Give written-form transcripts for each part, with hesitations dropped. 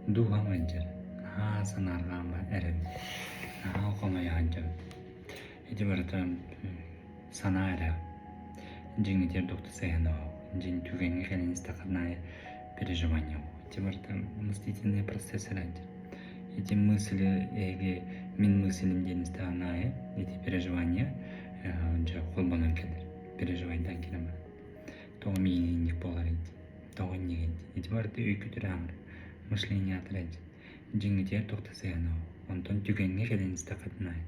дугаманжер санаргама эрен окомаянжер эти бартам санаара инжин тер доктосаяно инжин түгэнгэ хэлэн стакарная переживания эти бартам мыслительные процессы раньше эти мысли мин мыслим денистаная эти переживания уже холбонан келер переживайдан келем то мини поларит то не эти барты үйкүтүрам мышление отряд жингите токтосаяно онтон түгэнгэ хэлэн стакарная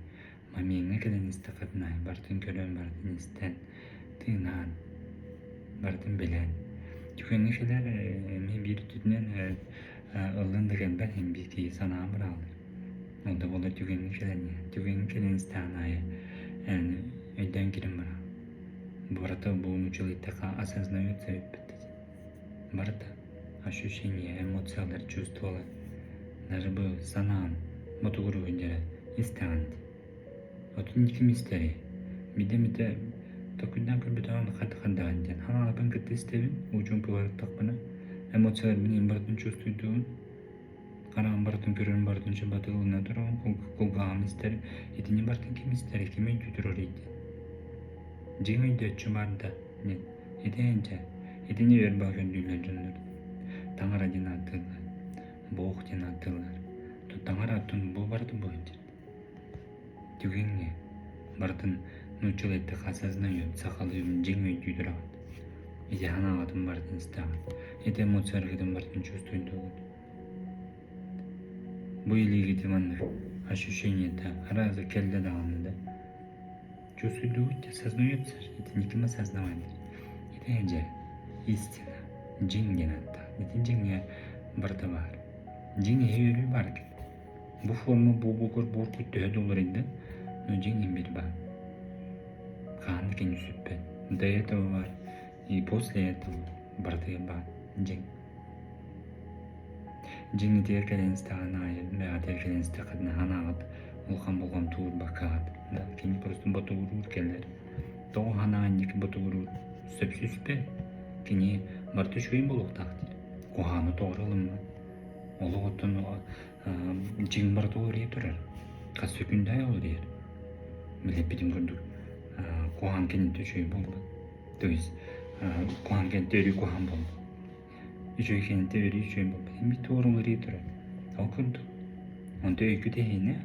мамиңе келен истакатнай бартын көрөн бартын истен тыынан бартын белен түгэнгэ хэлер мен бир түтүнөн ылын деген бәлем бити санаам бралды онда боло түгэнгэ келен истанай өйдөн кирим бара барта бул училиттака осознается барта ощущения эмоциялар чувствовала даже был санаам мотогуру индера истанди вот не мистери бидемите токундан көрбөтөн хат-хатдан жан ханалабын кеттестебин учун пулар такпана эмоциялар менен бардын чувствуйдуун караан бардын көрөн бардын чабатылына турган кулгам мистери этини бардын кимистери кимен түтүрөрийди жеңөйдө чумарда нет этенче этини вербагын дүйлөжүнөр таңара динатылар бог динатылар то таңара тун бу барды боюнча түгэнгэ бардын нучулетте осознает сахалым жеңөй түдүрат эти ханаатым бардын стагат эти эмоциялардын бардын чувствуйдугут бу илигити манны ощущениета раза келде даганы да чувствуйдугут осознается это никим осознавает это же истина жингенатта эти жиңе барда бар жиңе үйрү бар бу форма бу корбор күттө доллар инде но жиңе бир бар кан кен сүппе до этого бар и после этого барда бар жиңе деркелен стагана деркелен стагана ханагат улхан болгон тур бакат да кин просто ботурур келер то ханааник ботурур сөпсүспе кини барты шуйм болуктак коханы тоорулум ологотон жиң бар тоори турар касөкүндай олер билеп бидим көрдүк кохан кени төшөй болду то есть кохан кен төри кохан болду үчөй кен төри үчөй болду эми тоорулары турар ал көрдүк онто экү дейне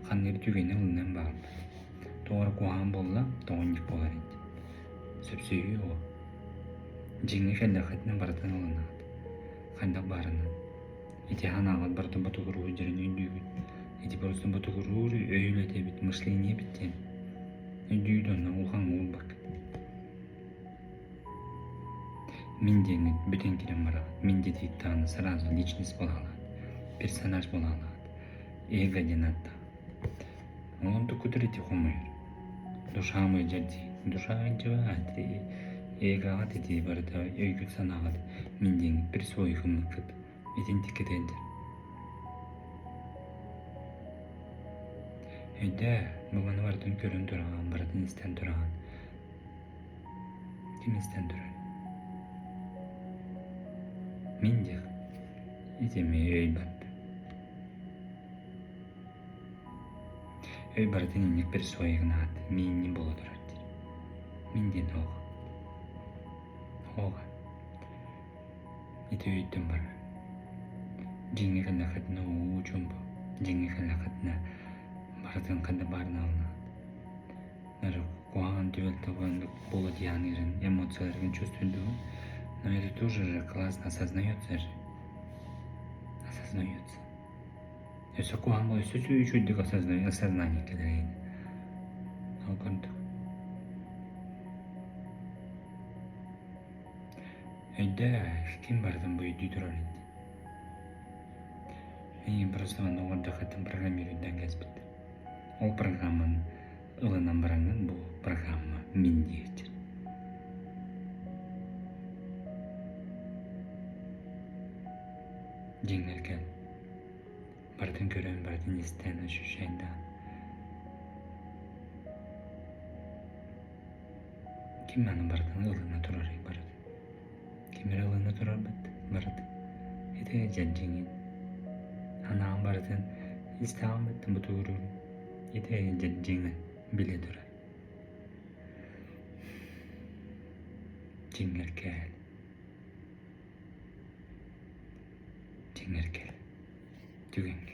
ханнер түгөнө улнан бар тоора кохан болла тоонник болар сөпсөйү о жиңе келе хатна бартан улнат кандай барына эти ханагат бартан батугуру жерин үйдүгүт эти просто батугуру өйлөтө бит мышление биттен үйдүдөн улхан улбак мен деген бүтүн кирем бара мен детиктан сразу личность бола алат персонаж бола алат эго денатта онто кудрети хомойр душа мой жерди душа жаат эго дети барда өйгү санагат мен деген бир сойхун кып идентикетендер өйдө бүгүн бардын көрүн турган бардын истен турган ким истен турар мен де итеме өй бат өй бардын иник бир сойгунат мен не боло турат менден ога ите өйттөн бар жиңе кандай хатна учумбу жиңе кандай хатна бардын кандай барын алынат даже куан түбөлтөгөн болот яңырын эмоцияларын чувствуйдуу но это тоже же классно осознается если куан боло чуть-чуть осознание келер ал көрдүк өйдө ким бардын бүйдү турар мен просто оңордо хатын программированиядан кезбит ол программанын ылынан баранган бул программа мен дiyecek жеңеркен бардын көрөн бардын истен ощущайда ким анын бардын ылына турар барат кимер ылына турар барат эте жеңин баратын истааматтан бутууруу итээн жинга биледура жингэркэл түгэнг